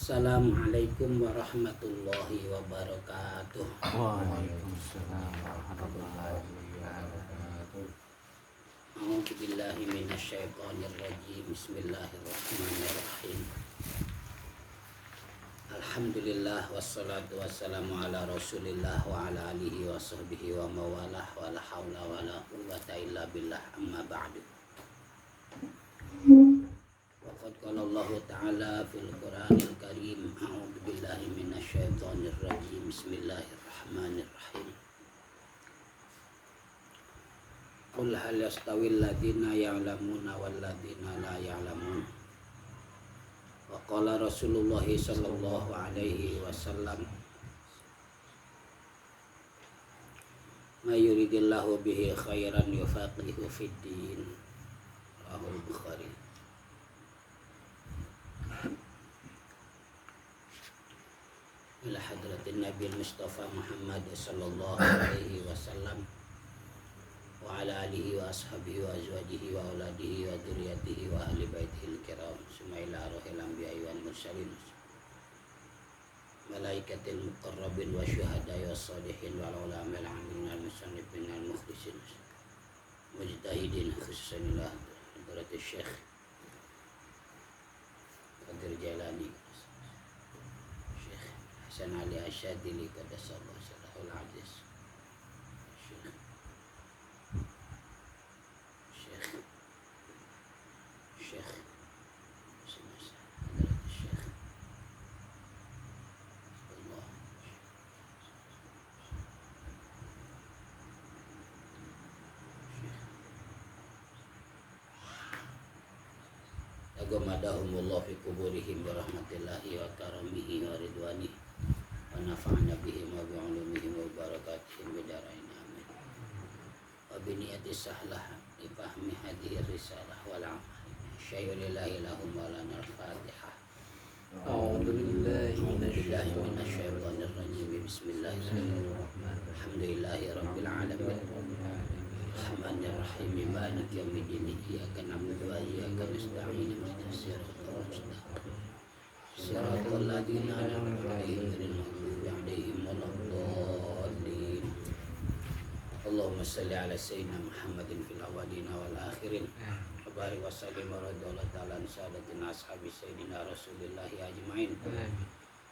Assalamualaikum warahmatullahi wabarakatuh. Waalaikumsalam warahmatullahi wabarakatuh. A'udzu billahi minasyaitonir rajim. Bismillahirrahmanirrahim. Alhamdulillah wassalatu wassalamu ala Rasulillah wa ala alihi wa sahbihi wa mawalah wa la haula wa la quwwata illa billah amma ba'du. Waqad qala Allah ta'ala fil Qur'anil Karim. A'udzu billahi minasyaitonir rajim. Bismillahirrahmanirrahim. Qul hal yastawil ladzina ya'lamuna wal ladzina la ya'lamun. Wa qala Rasulullah sallallahu alaihi wasallam, may yuridillahu bihi khairan yufaqihu fid din. Rahul Bukhari. Ila hadratin Nabi Mustafa Muhammad sallallahu alaihi wasallam wa ala alihi wa ashabihi wa azwajihi wa auladihi wa dzurriyyatihi wa ahli baitihi al-kiram summa ila ruhil anbiya'i wal mursalin malaikatil muqarrabin wa syuhada'i was sholihin wal ulama'il 'amilin wal musannifin wal mukhlisin mujtahidin khususan ila hadratis syekh Qadir Jailani Syekh Hasan Ali Asyadili qaddasallahu sirrahul aziz Agomadahumullah fi kuburihim birahmatillahi wa karamihi wa ridwanihi wa nafa'ana bihim wa bi'ulumihim wa barakatihim bidarain amin wa biniyati sahlah ifahmi hadhihi risalah wal amal syayulillahi lahum wa lana al-fatihah. A'udzu billahi minasyaitonir rajim. Bismillahirrahmanirrahim. Alhamdulillahi rabbil alamin. Rahmanirrahim. Maliki yaumiddin. Iyyaka na'budu wa iyyaka nasta'in. Ihdinas siratal mustaqim. Siratal ladzina an'amta 'alaihim ghairil maghdubi 'alaihim waladdallin. Allahumma shalli 'ala sayyidina Muhammadin fil awwalin wal akhirin. Wa barik wa sallim wa radhiyallahu ta'ala an sadatina ashabi sayyidina Rasulillah ajmain.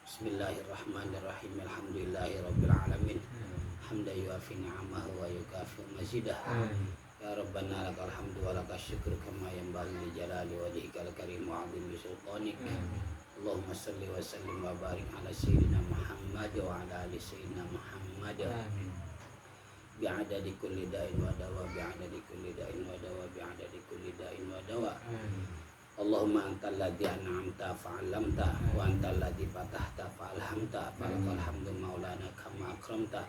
Bismillahirrahmanirrahim. Alhamdulillahi rabbil alamin. Hamdan yuafi ni'amahu wa yukafi mazidah. Ya Rabbana lakal hamdu wa lakal syukru kama yanbaghi li jalali wajhikal karim wa 'azimi sultanik. Allahumma shalli wa sallim wa barik ala sayyidina Muhammad wa ala ali sayyidina Muhammad. Bi'adadi kulli da'in wa dawa, bi'adadi kulli da'in wa dawa, bi'adadi kulli da'in wa dawa. Allahumma antal ladzi an'amta fa'allamta wa antal ladzi fatahta fa'alhamta. Falakal hamdu maulana kama akramta.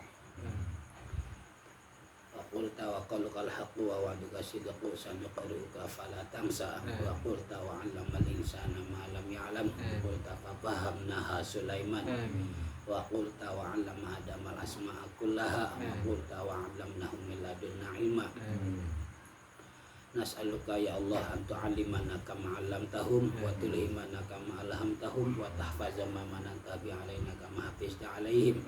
Wa qulta wa qalukal haqqu wa wa'duka sidqu sanuqri'uka fala tansa. Wa qulta wa 'allamal insana ma lam ya'lam. Wa qulta fa fahamnaha Sulaiman. Wa qulta wa 'allama Adamal asma'a kullaha. Wa qulta wa 'allamnahu min ladunna ilma. Nas'aluka ya Allah an tu'allimana kama 'allamtahum wa tulhimana kama alhamtahum wa tahfaza ma mananta bi 'alaina kama hafizta 'alaihim.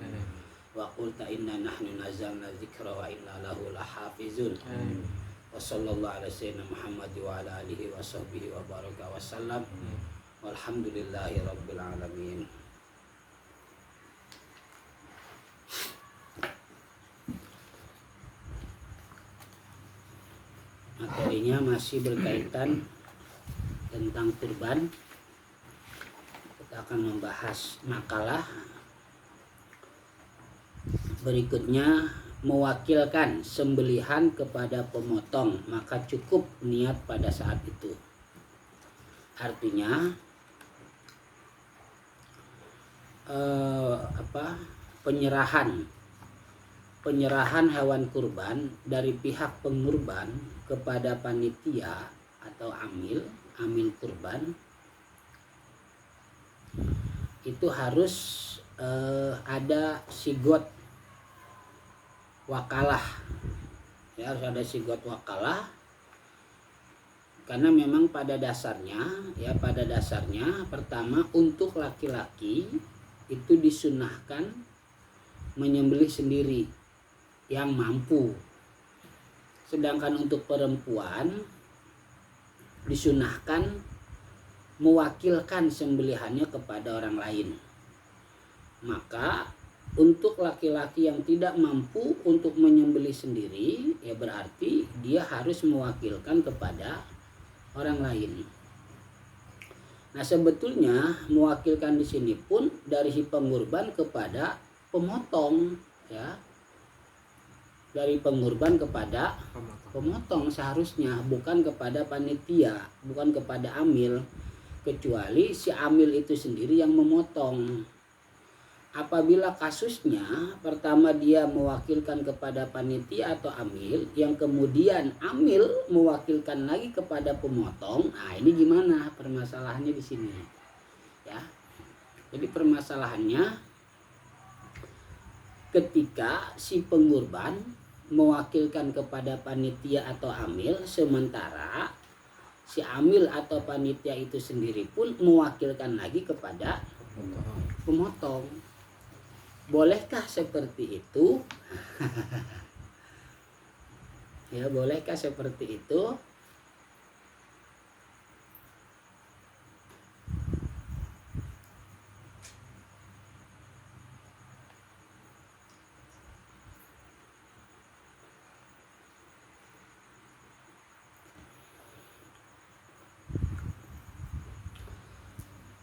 Wa qulta inna nahnu nazzalna dzikra wa inna lahu lahafizun. Wa sallallahu ala sayyidina Muhammad wa ala alihi wa sahbihi wa baraka wa sallam. Walhamdulillahi rabbil alamin. Materinya masih berkaitan tentang kurban. Kita akan membahas makalah berikutnya, mewakilkan sembelihan kepada pemotong, maka cukup niat pada saat itu. Artinya penyerahan hewan kurban dari pihak pengurban kepada panitia atau amil kurban itu harus ada sigot wakalah, ya, harus ada sigot wakalah Karena memang pada dasarnya pertama untuk laki-laki itu disunahkan menyembelih sendiri yang mampu. Sedangkan untuk perempuan disunahkan mewakilkan sembelihannya kepada orang lain. Maka untuk laki-laki yang tidak mampu untuk menyembelih sendiri, ya berarti dia harus mewakilkan kepada orang lain. Nah, sebetulnya mewakilkan di sini pun dari si pengurban kepada pemotong, ya. Dari pengurban kepada pemotong seharusnya, bukan kepada panitia, bukan kepada amil, kecuali si amil itu sendiri yang memotong. Apabila kasusnya pertama dia mewakilkan kepada panitia atau amil, yang kemudian amil mewakilkan lagi kepada pemotong, nah ini gimana permasalahannya di sini, ya. Jadi permasalahannya ketika si pengurban mewakilkan kepada panitia atau amil, sementara si amil atau panitia itu sendiri pun mewakilkan lagi kepada pemotong. Bolehkah seperti itu? Ya, bolehkah seperti itu?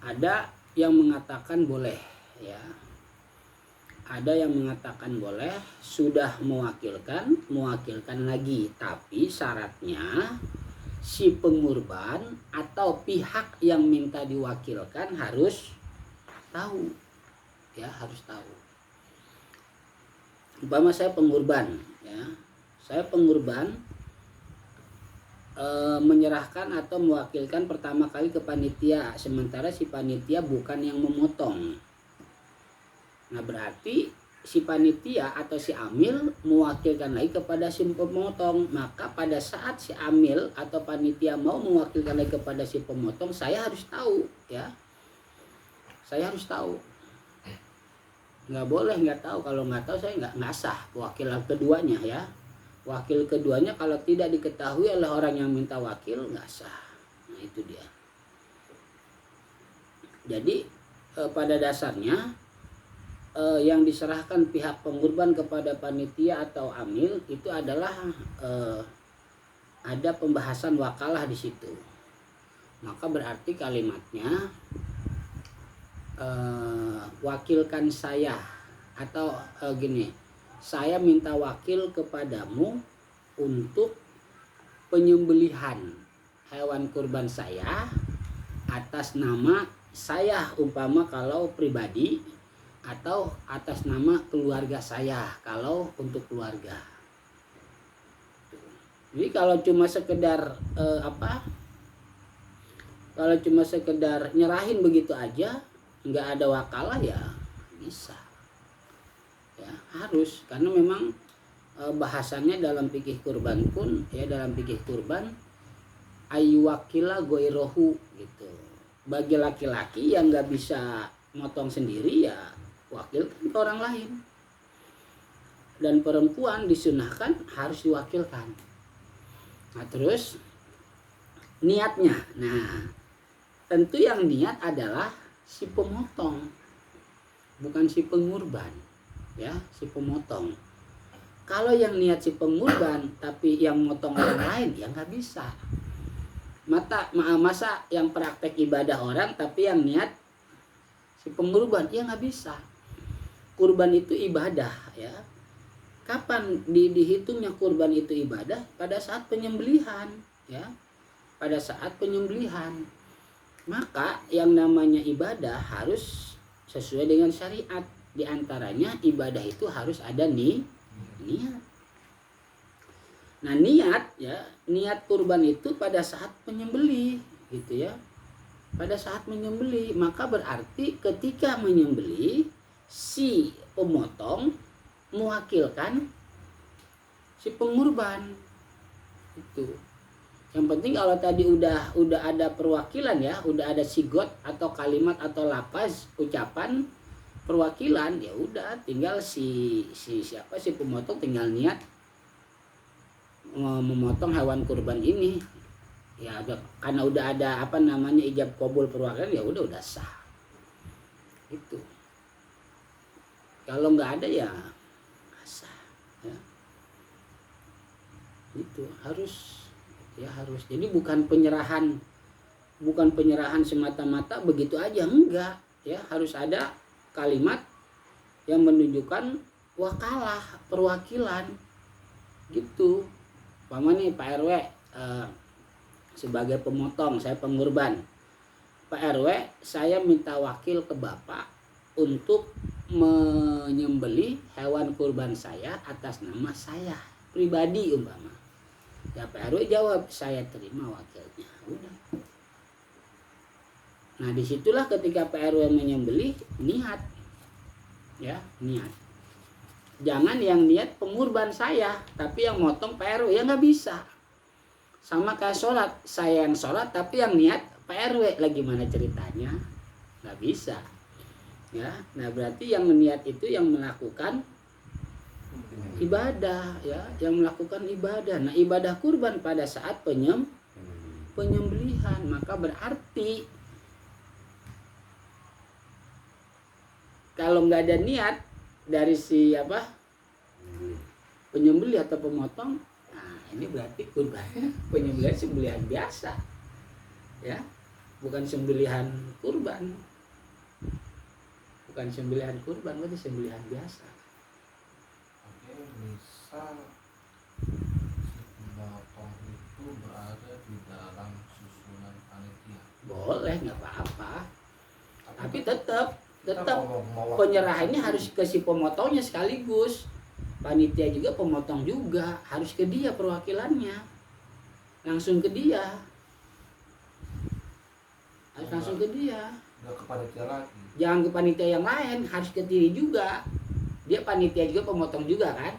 Ada yang mengatakan boleh, ya. Ada yang mengatakan boleh, sudah mewakilkan lagi, tapi syaratnya si pengurban atau pihak yang minta diwakilkan harus tahu, ya, harus tahu. Umpama saya pengurban, ya, saya pengurban menyerahkan atau mewakilkan pertama kali ke panitia, sementara si panitia bukan yang memotong. Nah, berarti si panitia atau si amil mewakilkan lagi kepada si pemotong. Maka pada saat si amil atau panitia mau mewakilkan lagi kepada si pemotong, saya harus tahu, ya. Saya harus tahu. Nggak boleh nggak tahu. Kalau nggak tahu saya nggak sah wakilan keduanya, ya. Wakil keduanya kalau tidak diketahui oleh orang yang minta wakil, nggak sah. Nah, itu dia. Jadi pada dasarnya yang diserahkan pihak pengurban kepada panitia atau amil itu adalah ada pembahasan wakalah di situ. Maka berarti kalimatnya wakilkan saya, atau gini, saya minta wakil kepadamu untuk penyembelihan hewan kurban saya atas nama saya, umpama kalau pribadi, atau atas nama keluarga saya kalau untuk keluarga. Jadi kalau cuma sekedar kalau cuma sekedar nyerahin begitu aja, nggak ada wakalah, ya bisa. Ya, harus, karena memang bahasannya dalam fikih kurban pun, ya, dalam fikih kurban ayu wakila goirohu gitu. Bagi laki-laki yang nggak bisa motong sendiri, ya wakilkan ke orang lain. Dan perempuan disunahkan harus diwakilkan. Nah, terus niatnya, nah tentu yang niat adalah si pemotong, bukan si pengurban. Ya, si pemotong. Kalau yang niat si pengurban tapi yang motong orang lain, ya nggak bisa. Masa yang praktek ibadah orang tapi yang niat si pengurban, ya nggak bisa. Kurban itu ibadah, ya. Kapan dihitungnya kurban itu ibadah? Pada saat penyembelihan, ya. Pada saat penyembelihan. Maka yang namanya ibadah harus sesuai dengan syariat. Di antaranya ibadah itu harus ada niat. Nah, niat, ya, niat kurban itu pada saat menyembelih, gitu ya. Pada saat menyembelih, maka berarti ketika menyembelih si pemotong mewakilkan si pengurban. Itu. Yang penting kalau tadi udah ada perwakilan ya, udah ada sigot atau kalimat atau lafaz ucapan perwakilan, ya udah tinggal si pemotong tinggal niat memotong hewan kurban ini. Ya karena udah ada ijab qabul perwakilan, ya udah sah. Itu. Kalau nggak ada ya nggak sah. Ya. Itu harus. Jadi bukan penyerahan semata-mata begitu aja, enggak. Ya harus ada kalimat yang menunjukkan wakalah, perwakilan. Gitu. Paman nih Pak RW sebagai pemotong, saya pengurban. Pak RW, saya minta wakil ke Bapak untuk menyembelih hewan kurban saya atas nama saya pribadi umpama. Ya Pak RW jawab, saya terima wakilnya. Udah. Nah disitulah ketika Pak RW menyembelih, niat. Ya, niat. Jangan yang niat pengurban saya, tapi yang motong Pak RW, ya nggak bisa. Sama kayak sholat, saya yang sholat tapi yang niat Pak RW, lagi mana ceritanya? Nggak bisa. Ya, nah berarti yang niat itu yang melakukan ibadah, ya, yang melakukan ibadah. Nah ibadah kurban pada saat penyembelihan, maka berarti kalau nggak ada niat dari si penyembelih atau pemotong, nah ini berarti kurbannya sembelihan biasa, ya, bukan sembelihan kurban, berarti sembelihan biasa. Oke, misal si pemotong itu berada di dalam susunan panitia, Boleh, nggak apa-apa, tapi tetap penyerahannya harus ke si pemotongnya sekaligus. Panitia juga, pemotong juga, harus ke dia perwakilannya, langsung ke dia, harus langsung ke dia. nggak ke panitia lagi. Jangan ke panitia yang lain, harus ke diri juga. Dia panitia juga, pemotong juga kan.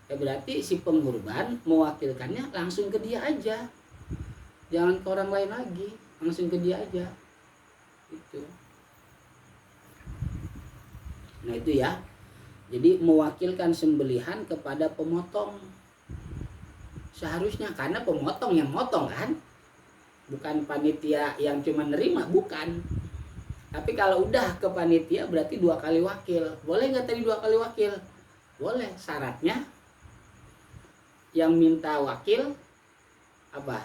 Ya berarti si pengurban mewakilkannya langsung ke dia aja, jangan ke orang lain lagi, langsung ke dia aja. Itu. Nah itu ya. Jadi mewakilkan sembelihan kepada pemotong. Seharusnya, karena pemotong yang motong kan. Bukan panitia yang cuma nerima, bukan. Tapi kalau udah ke panitia berarti 2 kali wakil. Boleh nggak tadi 2 kali wakil? Boleh. Syaratnya yang minta wakil apa?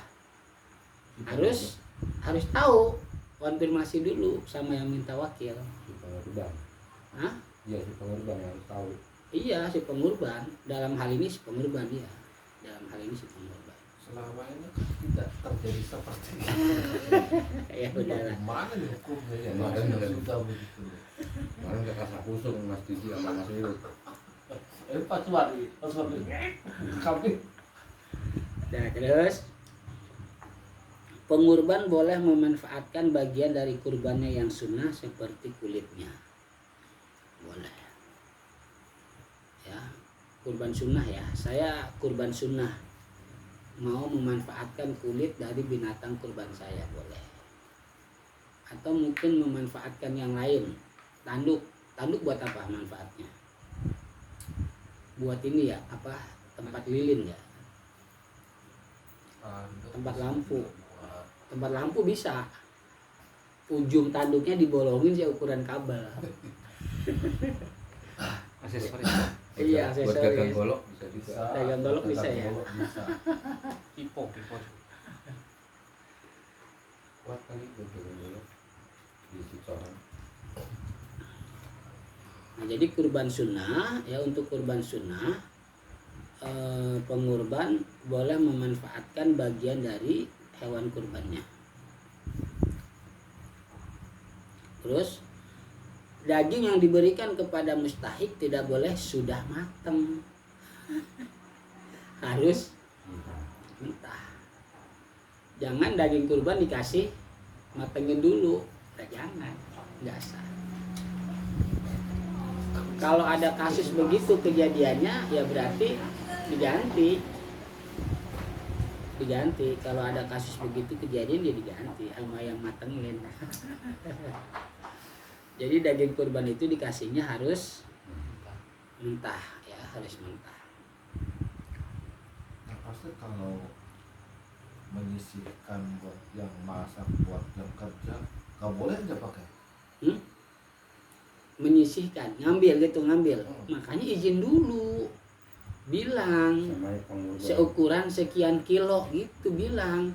Harus tahu, konfirmasi dulu sama yang minta wakil. Hah? Iya, si pengurban yang tahu. Iya, si pengurban. Dalam hal ini si pengurban dia. Dalam hal ini si pengurban. Selama ini tidak terjadi seperti itu. Ya udah lah. Mana nih hukumnya ya? Kemarin Sudah begitu. Kemarin ke kasar kusung Mas Didi sama Mas Yud. Pas wali, kami. Nah, terus pengurban boleh memanfaatkan bagian dari kurbannya yang sunnah seperti kulitnya. Boleh. Ya, kurban sunnah ya. Saya kurban sunnah. Mau memanfaatkan kulit dari binatang kurban saya, boleh. Atau mungkin memanfaatkan yang lain. Tanduk buat apa manfaatnya? Buat ini ya, tempat lilin ya. Tempat lampu. Tempat lampu bisa. Ujung tanduknya dibolongin sih ukuran kabel. Aksesoris. Iya, Buat aksesoris. gagang golok bisa juga. Dagang golok bisa ya. Pipo. Kuat kali buat gagang golok. Di sicoran. Nah, jadi kurban sunnah ya, untuk kurban sunnah pengurban boleh memanfaatkan bagian dari hewan kurbannya. Terus daging yang diberikan kepada mustahik tidak boleh sudah matang, harus mentah. Jangan daging kurban dikasih matengin dulu, jangan, nggak sah. Kalau ada kasus begitu kejadiannya, ya berarti diganti. diganti. Kalau ada kasus begitu kejadian dia diganti sama yang matengin. Jadi daging kurban itu dikasihnya harus mentah ya, harus mentah. Nah, pasti kalau menyisihkan buat yang masak, buat yang kerja, nggak boleh aja pakai. Menyisihkan, ngambil gitu, ngambil. Oh. Makanya izin dulu. Bilang sama pengurban. seukuran sekian kilo gitu, bilang.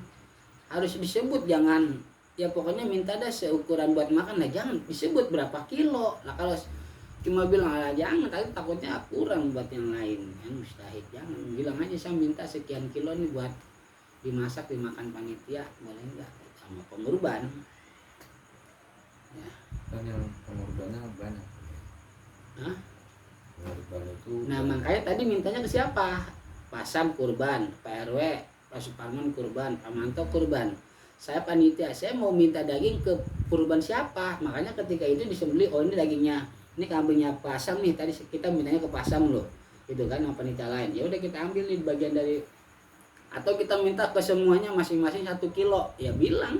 Harus disebut, jangan ya pokoknya minta dah seukuran buat makan lah, jangan disebut berapa kilo. Lah kalau cuma bilang lah jangan, tapi takutnya kurang buat yang lain. Kan mustahil, jangan. Bilang aja saya minta sekian kilo nih buat dimasak dimakan panitia, boleh enggak? Sama pengurban. Ya. Kan yang pengorbannya banyak. Hah? Pengorban itu Nah makanya tadi mintanya ke siapa? Pasam kurban, Pak RW, Pak Suparman kurban, Pak Manto kurban. Saya panitia, saya mau minta daging ke kurban siapa? Makanya ketika itu disembelih, oh ini dagingnya, ini kambingnya Pasam nih. Tadi kita mintanya ke Pasam loh, gitu kan, sama panitia lain. Ya udah kita ambil nih bagian dari, atau kita minta ke semuanya masing-masing 1 kilo, ya bilang,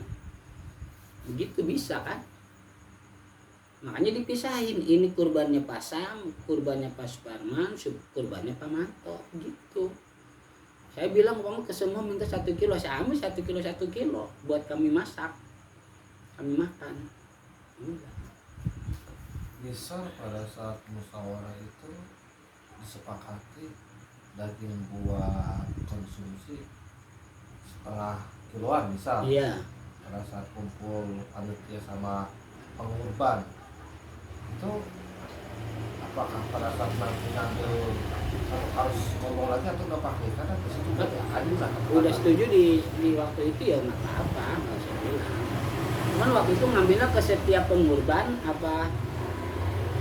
begitu bisa kan? Makanya dipisahin, ini kurbannya Pak Sam, kurbannya Pak Suparman, kurbannya Pak Manto, gitu. Saya bilang kamu ke semua minta 1 kilo, saya ambil 1 kilo 1 kilo buat kami masak, kami makan. Udah. Misal pada saat musyawarah itu disepakati daging buat konsumsi setengah kiloan misal. Iya. Pada saat kumpul panitia sama pengurban itu, apakah pada saat nanti ngambil harus ngomong lagi atau nggak pakai, karena di situ udah adil lah. Udah setuju di waktu itu ya nggak apa-apa, nggak usah bilang. Cuman waktu itu ngambilnya ke setiap pengurban apa,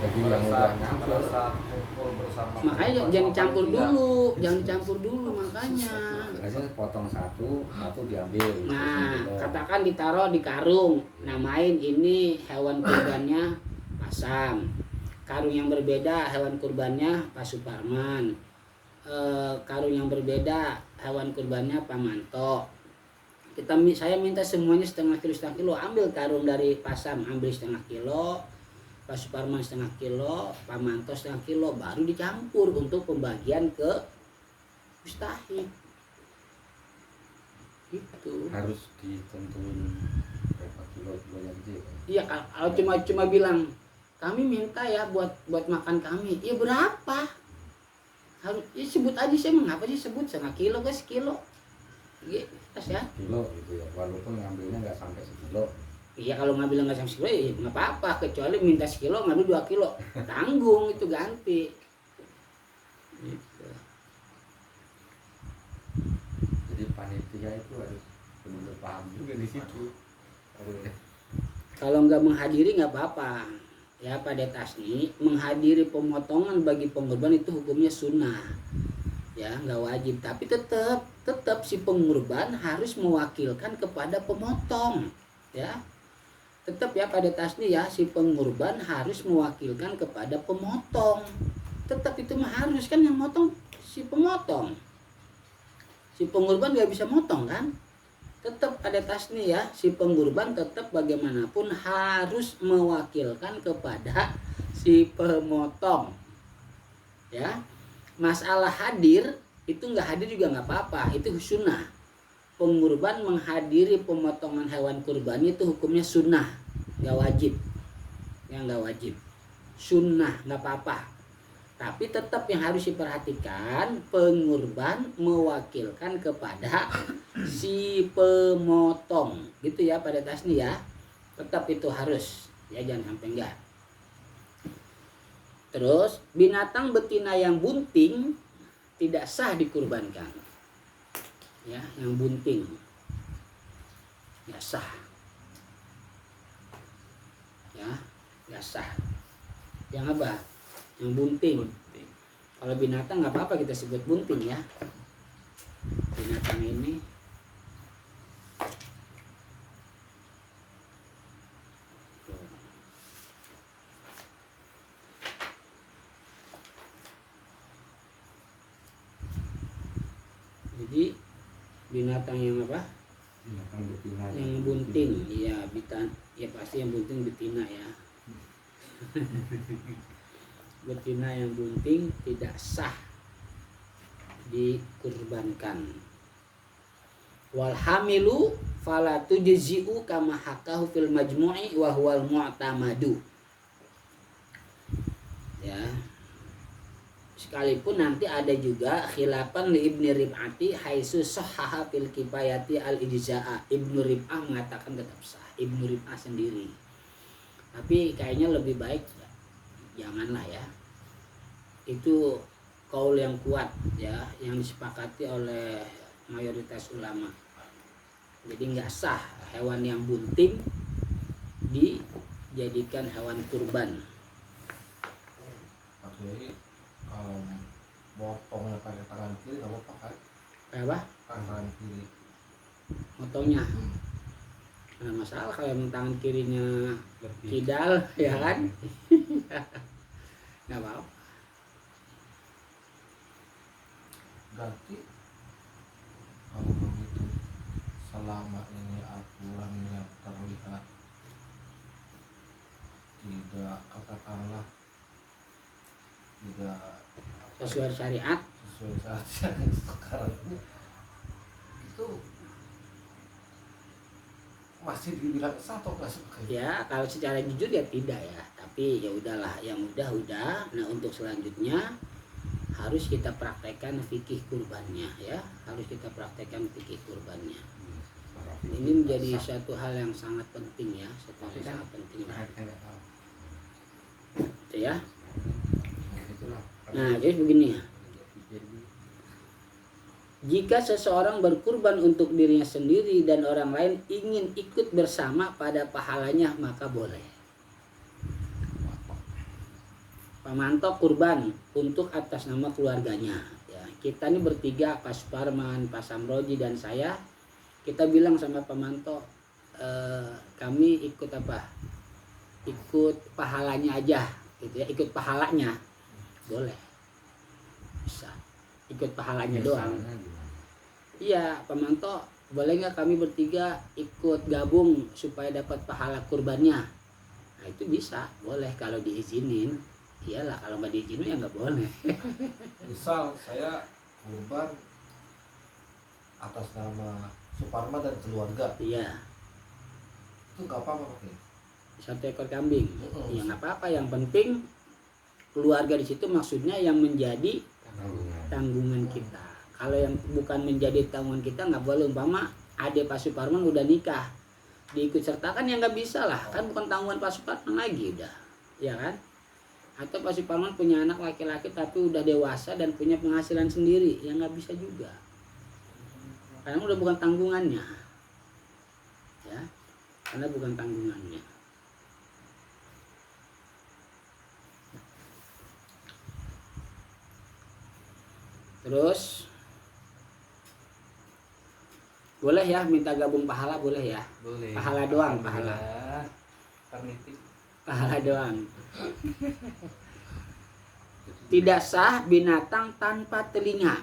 jadi pada yang saat, udah pada saat kumpul bersama makanya pengurban jangan sama dicampur panitia. dulu, jangan dicampur dulu makanya. biasanya potong satu diambil. Nah, Gitu. katakan ditaruh di karung, namain ini hewan kurbannya Pasam. Karung yang berbeda hewan kurbannya Pak Suparman. Karung yang berbeda hewan kurbannya Pak Manto. Saya minta semuanya setengah kilo, ambil karung dari Pasam, ambil setengah kilo, Pak Suparman setengah kilo, Pak Manto setengah kilo, baru dicampur untuk pembagian ke mustahik. Gitu. Harus ditentuin berapa kilo yang gitu. Iya, kalau cuma bilang kami minta ya buat makan kami, ya berapa? Harus ya sebut aja, saya mengapa sih sebut setengah kilo ke sekilo, gitu ya. Kilo gitu ya, walaupun ngambilnya nggak sampai sekilo. Iya, kalau ngambil nggak sampai sekilo ya nggak apa-apa, kecuali minta sekilo ngambil 2 kilo, tanggung itu ganti. Gitu. Jadi panitia itu harus benar-benar paham juga di situ. Kalau nggak menghadiri nggak apa-apa. Ya pada Tasni menghadiri pemotongan bagi pengurban itu hukumnya sunnah. Ya nggak wajib, tapi tetap si pengurban harus mewakilkan kepada pemotong. Ya tetap ya pada Tasni ya, si pengurban harus mewakilkan kepada pemotong. Tetap itu mah harus, kan yang motong si pemotong. Si pengurban nggak bisa motong kan? Tetap ada Tasni ya, si pengurban tetap bagaimanapun harus mewakilkan kepada si pemotong. Ya, masalah hadir itu nggak hadir juga nggak apa-apa, itu sunnah. Pengurban menghadiri pemotongan hewan kurban itu hukumnya sunnah, nggak wajib. Ya nggak wajib, sunnah nggak apa-apa. Tapi tetap yang harus diperhatikan, pengurban mewakilkan kepada si pemotong, gitu ya pada Tasni ya. Tetap itu harus, ya jangan sampai enggak. Terus binatang betina yang bunting tidak sah dikurbankan. Ya, yang bunting nggak sah. Ya, nggak sah. Yang apa? Yang bunting. Kalau binatang nggak apa-apa kita sebut bunting ya. Binatang ini jadi binatang yang apa? Binatang betina. Yang bunting, ya ya pasti yang bunting betina ya. Betina yang bunting tidak sah dikurbankan. Wal hamilu fala tujzi'u kama hakahu fil majmu'i wa huwal mu'tamadu. Ya. Sekalipun nanti ada juga khilafan li Ibnu Rib'ati haitsu sahhaha fil kifayati al ijza'a. Ibnu Rib'ah mengatakan tetap sah. Ibnu Rib'ah sendiri. Tapi kayaknya lebih baik janganlah ya. Itu kaul yang kuat ya, yang disepakati oleh mayoritas ulama. Jadi nggak sah hewan yang bunting dijadikan hewan kurban. Jadi motongnya pakai tangan kiri nggak apa-apa kan? Apa? Tangan kiri. Motongnya. Nggak masalah kalau yang tangan kirinya Lebih. kidal ya kan? Nggak apa-apa. Berarti kalau begitu selama ini aturannya terlihat tidak katakanlah tidak Sesuai syariat. sesuai saja sekarang ini itu masih dibilang sah atau nggak sah? Ya kalau secara jujur ya tidak ya. Tapi ya udahlah, yang udah. Nah untuk selanjutnya harus kita praktekkan fikih kurbannya ya. Harus kita praktekkan fikih kurbannya. Ini menjadi satu hal yang sangat penting ya. Satu hal yang sangat penting ya. Nah jadi begini ya. Jika seseorang berkurban untuk dirinya sendiri dan orang lain ingin ikut bersama pada pahalanya maka boleh. Pamanto kurban untuk atas nama keluarganya. Ya, kita ini bertiga, Pak Suparman, Pak Samroji dan saya. Kita bilang sama Pamanto, kami ikut apa? Ikut pahalanya aja, gitu ya. Ikut pahalanya, boleh. Bisa. Ikut pahalanya doang. Iya, Pamanto, boleh nggak kami bertiga ikut gabung supaya dapat pahala kurbannya? Nah itu bisa, boleh kalau diizinin. Iyalah, kalau nggak diizinin ya nggak boleh. Misal saya kurban atas nama Suparman dan keluarga, Iya, itu nggak apa-apa pakai. 1 ekor kambing. Ya nggak apa-apa, yang penting keluarga di situ maksudnya yang menjadi tanggungan kita. Kalau yang bukan menjadi tanggungan kita nggak boleh. Umpama adik Pak Suparman udah nikah, diikut sertakan ya nggak bisa lah, kan bukan tanggungan Pak Suparman lagi udah, ya kan? Atau Pak Suparman punya anak laki-laki tapi udah dewasa dan punya penghasilan sendiri, ya nggak bisa juga, karena udah bukan tanggungannya, ya, karena bukan tanggungannya. Terus boleh ya minta gabung pahala, boleh ya? Boleh. Pahala doang, pahala. Permisi. Pahala doang. Tidak sah binatang tanpa telinga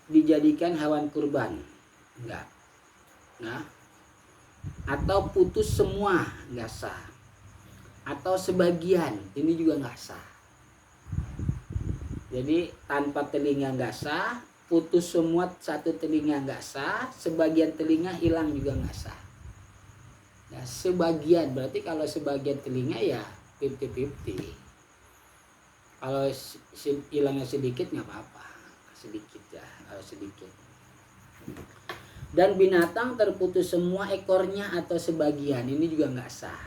dijadikan hewan kurban. Enggak. Nah. Atau putus semua, enggak sah. Atau sebagian, ini juga enggak sah. Jadi tanpa telinga enggak sah, putus semua satu telinga enggak sah, sebagian telinga hilang juga enggak sah. Ya, sebagian, berarti kalau sebagian telinga ya 50-50. Kalau hilangnya sedikit nggak apa-apa, sedikit ya, kalau sedikit. Dan binatang terputus semua ekornya atau sebagian, ini juga nggak sah.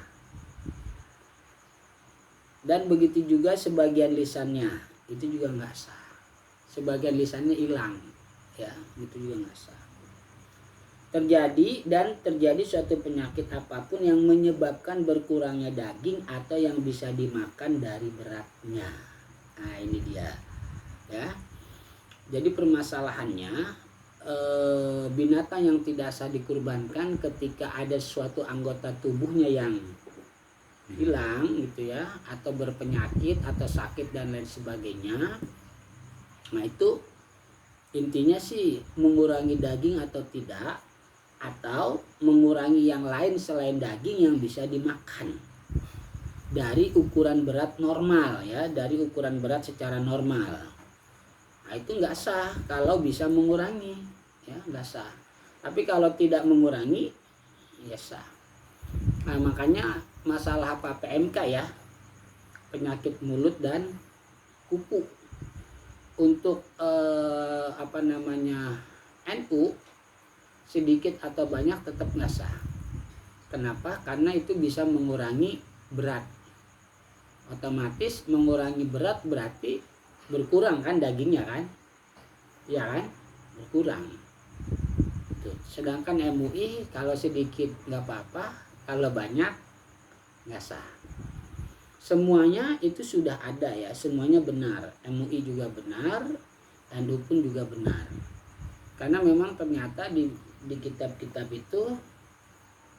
Dan begitu juga sebagian lisannya, itu juga nggak sah. Sebagian lisannya hilang, ya, itu juga nggak sah. Terjadi suatu penyakit apapun yang menyebabkan berkurangnya daging atau yang bisa dimakan dari beratnya. Nah ini dia ya. Jadi permasalahannya binatang yang tidak sah dikurbankan ketika ada suatu anggota tubuhnya yang hilang gitu ya, atau berpenyakit atau sakit dan lain sebagainya. Nah itu intinya sih mengurangi daging atau tidak, atau mengurangi yang lain selain daging yang bisa dimakan dari ukuran berat normal ya, dari ukuran berat secara normal. Nah, itu nggak sah kalau bisa mengurangi ya, nggak sah. Tapi kalau tidak mengurangi ya sah. Nah, makanya masalah apa PMK ya, penyakit mulut dan kuku, untuk NU sedikit atau banyak tetap nggak sah. Kenapa? Karena itu bisa mengurangi berat. Otomatis mengurangi berat berarti berkurang kan dagingnya kan, ya kan, berkurang. Tuh. Sedangkan MUI kalau sedikit nggak apa-apa, kalau banyak nggak sah. Semuanya itu sudah ada ya, semuanya benar. MUI juga benar, NU pun juga benar. Karena memang ternyata di kitab-kitab itu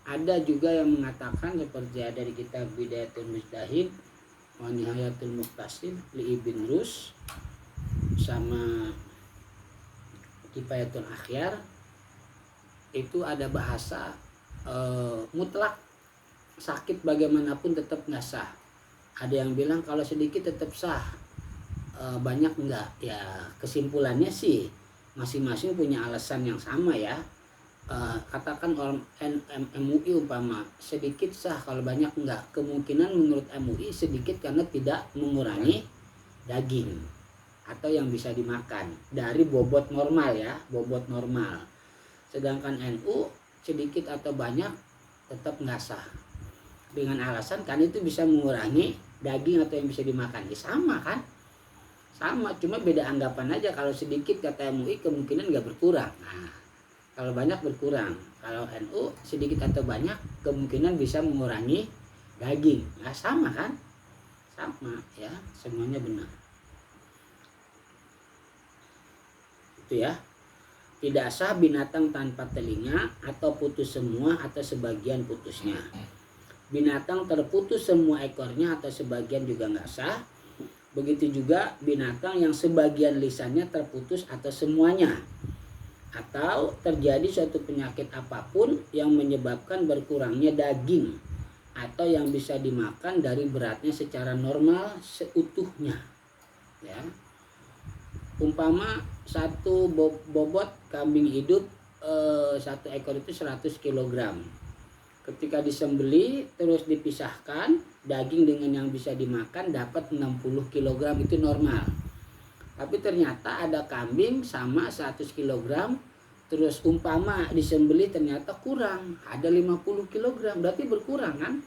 ada juga yang mengatakan, seperti ada di kitab Bidayatul Mujtahid wa Nihayatul Muqtasid li Ibn Rus sama Kifayatul Akhyar, itu ada bahasa mutlak sakit bagaimanapun tetap nggak sah. Ada yang bilang kalau sedikit tetap sah, banyak enggak. Ya kesimpulannya sih masing-masing punya alasan yang sama ya. Katakan MUI umpama sedikit sah, kalau banyak enggak. Kemungkinan menurut MUI sedikit karena tidak mengurangi daging atau yang bisa dimakan dari bobot normal ya, bobot normal. Sedangkan NU sedikit atau banyak tetap nggak sah dengan alasan kan itu bisa mengurangi daging atau yang bisa dimakan. Ya sama kan, sama, cuma beda anggapan aja. Kalau sedikit kata MUI kemungkinan nggak berkurang, nah kalau banyak berkurang. Kalau NU sedikit atau banyak kemungkinan bisa mengurangi daging. Nah sama kan, sama ya, semuanya benar itu ya. Tidak sah binatang tanpa telinga atau putus semua atau sebagian putusnya. Binatang terputus semua ekornya atau sebagian juga nggak sah. Begitu juga binatang yang sebagian lisannya terputus atau semuanya. Atau terjadi suatu penyakit apapun yang menyebabkan berkurangnya daging atau yang bisa dimakan dari beratnya secara normal seutuhnya. Ya. Umpama satu bobot kambing hidup, satu ekor itu 100 kg. Ketika disembelih terus dipisahkan daging dengan yang bisa dimakan dapat 60 kg, itu normal. Tapi ternyata ada kambing sama 100 kg terus umpama disembelih ternyata kurang, ada 50 kg, berarti berkurang kan.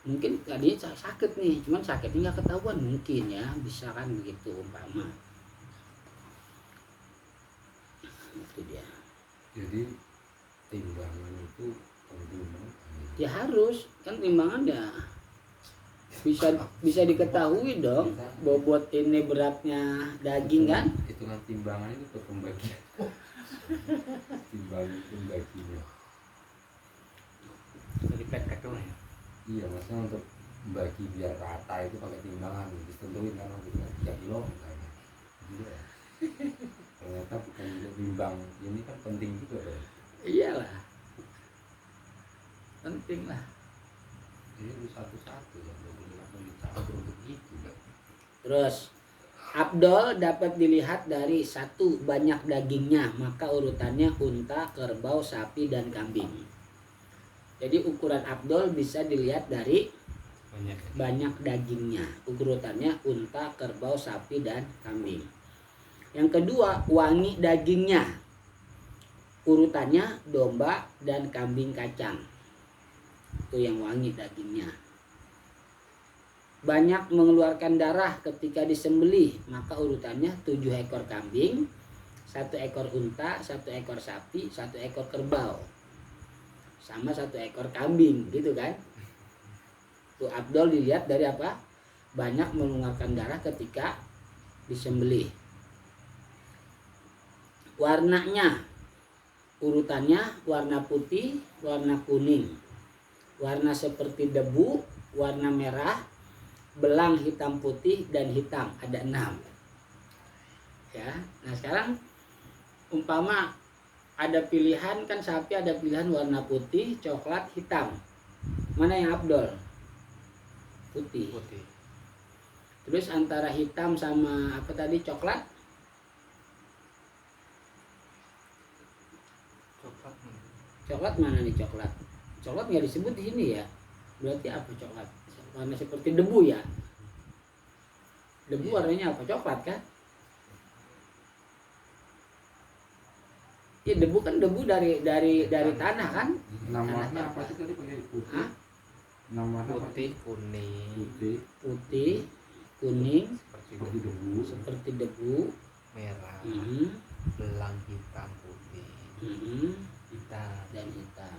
Mungkin tadinya sakit nih, cuman sakitnya nggak ketahuan, mungkin ya, bisa kan begitu umpama. Itu dia. Jadi timbangan itu penting banget. Ya harus kan, timbangan ya bisa diketahui dong bobot ini beratnya daging kan. Hitungan timbangan itu untuk pembagian. Timbangan pembagiannya. Dari pet doang ya. Iya, maksudnya untuk bagi biar rata itu pakai timbangan, ditentuin kan gitu 3 kilo misalnya. Iya. Ternyata bukan untuk timbang, ini kan penting juga ya. Iyalah, penting lah. Ini satu-satu ya, boleh langsung dicampur begitu ya. Terus Abdol dapat dilihat dari 1, banyak dagingnya, maka urutannya unta, kerbau, sapi, dan kambing. Jadi ukuran Abdol bisa dilihat dari banyak dagingnya. Urutannya unta, kerbau, sapi, dan kambing. Yang kedua, wangi dagingnya. Urutannya domba dan kambing kacang. Itu yang wangi dagingnya. Banyak mengeluarkan darah ketika disembelih, maka urutannya 7 ekor kambing, 1 ekor unta, 1 ekor sapi, 1 ekor kerbau, sama 1 ekor kambing, gitu kan. Tuh Abdol dilihat dari apa? Banyak mengeluarkan darah ketika disembelih. Warnanya, urutannya warna putih, warna kuning, warna seperti debu, warna merah, belang hitam putih, dan hitam. Ada 6 ya. Nah sekarang umpama ada pilihan kan, sapi ada pilihan warna putih, coklat, hitam. Mana yang afdol? Putih. Putih. Terus antara hitam sama apa tadi, coklat? Coklat. Coklat mana nih coklat? Coklat nggak disebut di sini ya. Berarti apa coklat? Warna seperti debu ya. Debu warnanya apa? Coklat kan? Ya debu kan, debu dari tanah kan? Namanya apa sih tadi pakai putih? Hah? Namanya apa? Putih, kuning, Putih Putih, kuning, seperti debu. seperti debu, merah, mhm, belang hitam, putih, mhm, hitam. dan hitam.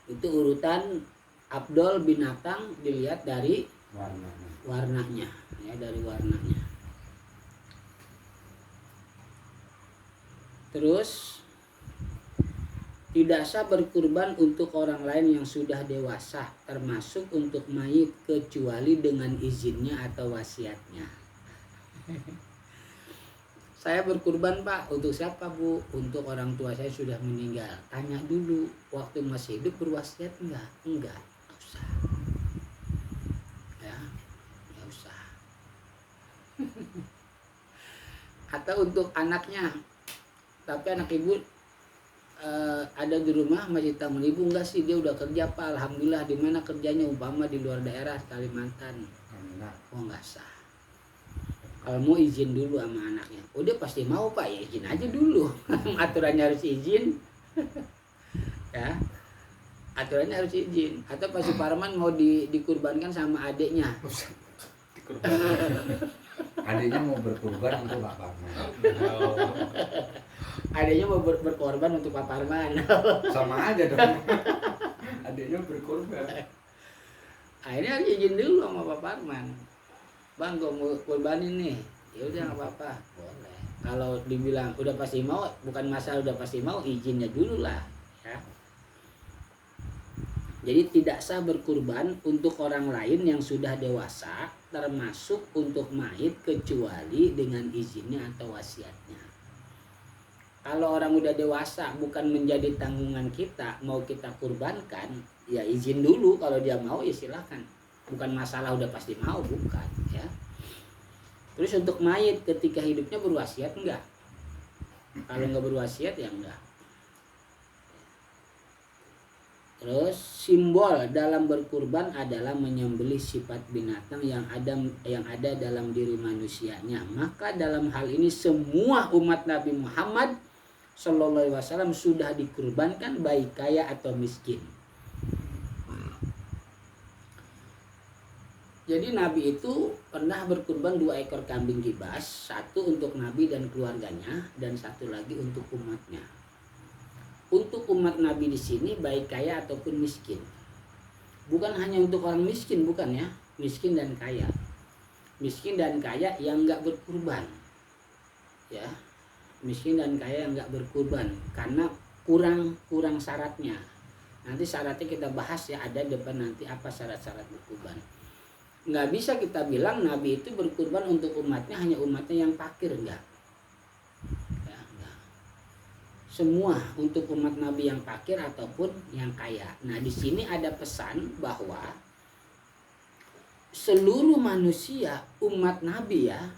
Itu urutan afdol binatang dilihat dari Warnanya. warnanya, ya, dari warnanya. Terus tidak sah berkurban untuk orang lain yang sudah dewasa, termasuk untuk mayit, kecuali dengan izinnya atau wasiatnya. Saya berkurban Pak, untuk siapa Bu? Untuk orang tua saya sudah meninggal. Tanya dulu, waktu masih hidup berwasiat enggak? Enggak, enggak usah. Ya, enggak usah. Atau untuk anaknya, tapi anak ibu ada di rumah masih tamu ibu, enggak sih, dia udah kerja Pak, alhamdulillah. Di mana kerjanya? Umpama di luar daerah, Kalimantan. Enak. Oh enggak sah. Kalau mau izin dulu sama anaknya. Oh dia pasti mau Pak, ya izin aja dulu. Aturannya harus izin. Ya, aturannya harus izin. Atau Pak Suparman mau dikurbankan sama adiknya. Adiknya mau berkurban untuk Pak Parman. Adiknya mau berkorban untuk Pak Parman. Sama aja dong. Adiknya berkorban. Akhirnya harus izin dulu sama Pak Parman. Bang, gue mau kurbanin nih. Ya udah nggak apa-apa, boleh. Kalau dibilang udah pasti mau, bukan masalah udah pasti mau, izinnya dulu lah. Ya. Jadi tidak sah berkurban untuk orang lain yang sudah dewasa, termasuk untuk mayit, kecuali dengan izinnya atau wasiatnya. Kalau orang udah dewasa bukan menjadi tanggungan kita, mau kita kurbankan, ya izin dulu. Kalau dia mau ya silakan. Bukan masalah udah pasti mau, bukan ya. Terus untuk mayit ketika hidupnya berwasiat enggak? Kalau enggak berwasiat ya enggak. Terus simbol dalam berkurban adalah menyembelih sifat binatang yang ada dalam diri manusianya. Maka dalam hal ini semua umat Nabi Muhammad Sallallahu Alaihi Wasallam sudah dikurbankan, baik kaya atau miskin. Jadi Nabi itu pernah berkurban 2 ekor kambing kibas, satu untuk Nabi dan keluarganya, dan satu lagi untuk umatnya. Untuk umat Nabi di sini baik kaya ataupun miskin. Bukan hanya untuk orang miskin, bukan ya, miskin dan kaya. Miskin dan kaya yang enggak berkurban. Ya. Miskin dan kaya yang enggak berkurban karena kurang syaratnya. Nanti syaratnya kita bahas ya, ada depan nanti apa syarat-syarat berkurban. Nggak bisa kita bilang Nabi itu berkurban untuk umatnya, hanya umatnya yang fakir, enggak. Ya, enggak. Semua untuk umat Nabi yang fakir ataupun yang kaya. Nah, di sini ada pesan bahwa seluruh manusia umat Nabi ya,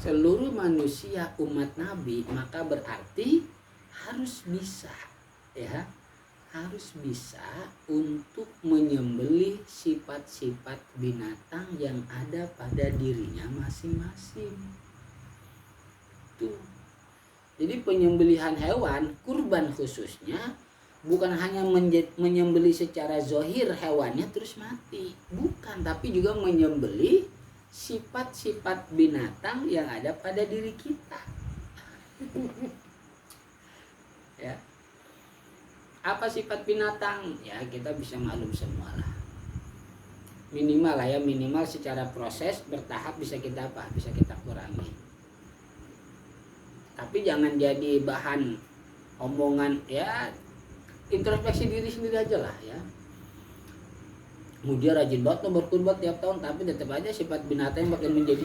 seluruh manusia umat Nabi, maka berarti harus bisa ya, harus bisa untuk menyembelih sifat-sifat binatang yang ada pada dirinya masing-masing. Tuh. Jadi penyembelihan hewan, kurban khususnya, bukan hanya menyembelih secara zohir hewannya terus mati, bukan, tapi juga menyembelih sifat-sifat binatang yang ada pada diri kita. Ya. Apa sifat binatang? Ya kita bisa maklum semua lah. Minimal lah ya, minimal secara proses bertahap bisa kita apa? Bisa kita kurangi. Tapi jangan jadi bahan omongan ya, introspeksi diri sendiri aja lah ya. Dia rajin banget berkurban tiap tahun, tapi tetap aja sifat binatang yang makin menjadi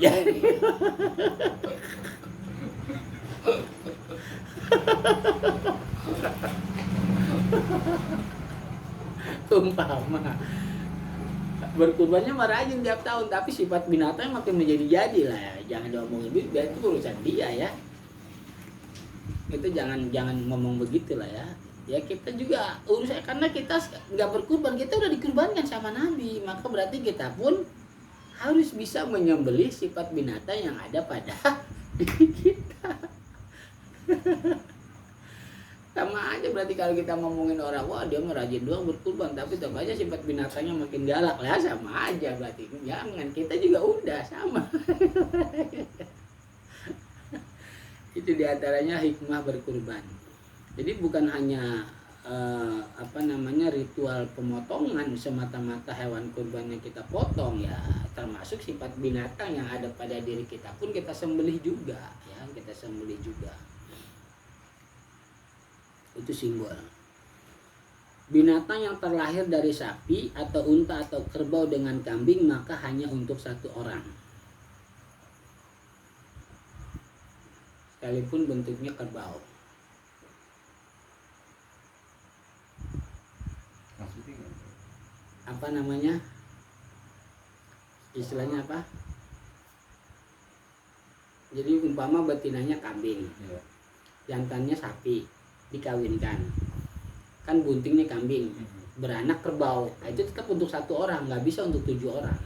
Umpama berkurbannya mah rajin tiap tahun, tapi sifat binatang makin menjadi-jadi lah ya. Jangan diomongin duit, biar itu urusan dia ya. Itu jangan ngomong begitu lah ya. Ya kita juga urusan, karena kita nggak berkurban, kita udah dikurbankan sama Nabi, maka berarti kita pun harus bisa menyembelih sifat binatang yang ada pada diri kita. Sama aja berarti kalau kita ngomongin orang, wah dia mah rajin doang berkurban, tapi tetap aja sifat binatangnya makin galak lah, sama aja berarti. Jangan, kita juga udah sama. Itu diantaranya hikmah berkurban. Jadi bukan hanya ritual pemotongan semata-mata hewan kurban yang kita potong ya, termasuk sifat binatang yang ada pada diri kita pun kita sembelih juga ya, kita sembelih juga. Itu simbol. Binatang yang terlahir dari sapi atau unta atau kerbau dengan kambing maka hanya untuk satu orang, sekalipun bentuknya kerbau. Maksudnya Apa namanya? Istilahnya apa? Jadi umpama betinanya kambing, ya. jantannya sapi, dikawinkan. Kan buntingnya kambing, beranak kerbau. Nah, itu tetap untuk satu orang, nggak bisa untuk 7 orang.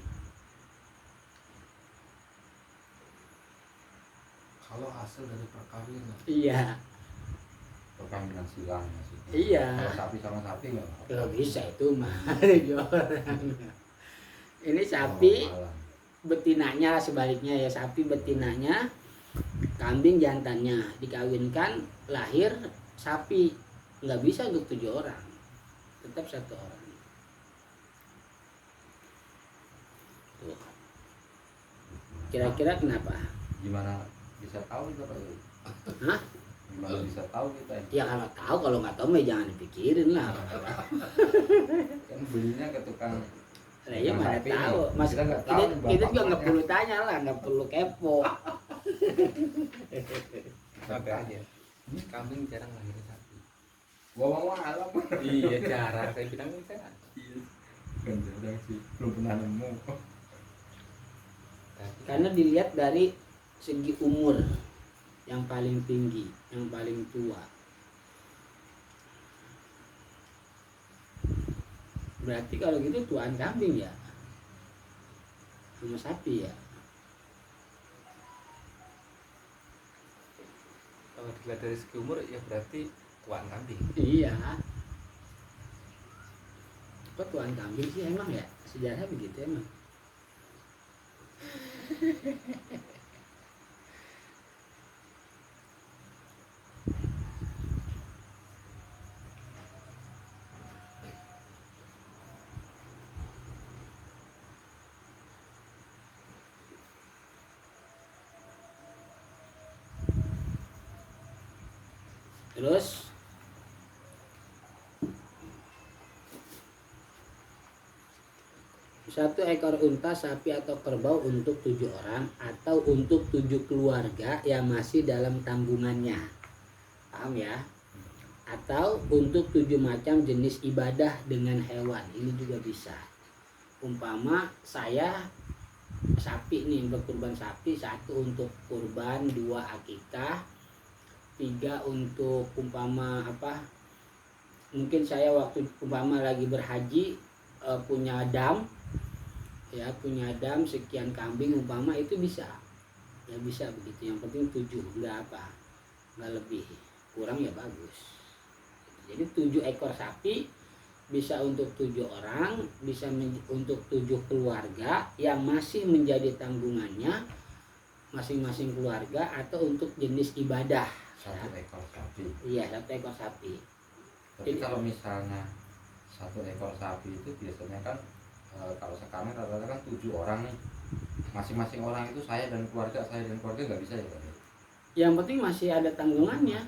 Kalau hasil dari perkawinan. Iya, perkawinan silang maksudnya. iya. Kalau sapi sama sapi nggak apa-apa. Nggak bisa itu mah 7 orang. Ini sapi Oh, malah. betinanya, sebaliknya ya, sapi betinanya, kambing jantannya, dikawinkan, lahir sapi. Nggak bisa untuk 7 orang, tetap satu orang. Tuh. Kira-kira kenapa? Gimana bisa tahu kita Pak? Hah? Gimana bisa tahu kita? Ya kalau tahu, kalau nggak tahu mah jangan dipikirin lah. Kan belinya ke tukang. Nah, iya mana sapi tahu, nih. mas Kita nggak tahu nih kita juga bapaknya. nggak perlu tanya lah, nggak perlu kepo. Sampai aja. Kambing jarang lahir sapi. Wow, alam. Iya jarang, saya bilang kan. Kan jarang sih, belum pernah nemu. Tapi Karena dilihat dari segi umur, yang paling tinggi, yang paling tua. Berarti kalau gitu tuaan kambing ya, sama sapi ya. kalau dilihat dari segi umur ya berarti tuan kambing. Iya. Kok tuaan kambing sih emang ya? Sejarah begitu emang. Terus satu ekor unta, sapi atau kerbau untuk 7 orang atau untuk 7 keluarga yang masih dalam tanggungannya. Paham ya? Atau untuk 7 macam jenis ibadah dengan hewan. Ini juga bisa. Umpama saya sapi nih, berkurban sapi, 1 untuk kurban, 2 akikah, 3 untuk umpama apa? Mungkin saya waktu umpama lagi berhaji punya dam, ya punya dam sekian kambing umpama, itu bisa. Ya bisa begitu. Yang penting 7, enggak apa, enggak lebih. Kurang ya bagus. Jadi 7 ekor sapi bisa untuk 7 orang, bisa untuk 7 keluarga yang masih menjadi tanggungannya masing-masing keluarga, atau untuk jenis ibadah. Satu ekor sapi. Iya, 1 ekor sapi. Tapi kalau misalnya 1 ekor sapi itu biasanya kan kalau sekarang rata-rata kan 7 orang nih. Masing-masing orang itu saya dan keluarga nggak bisa ya Pak? Yang penting masih ada tanggungannya.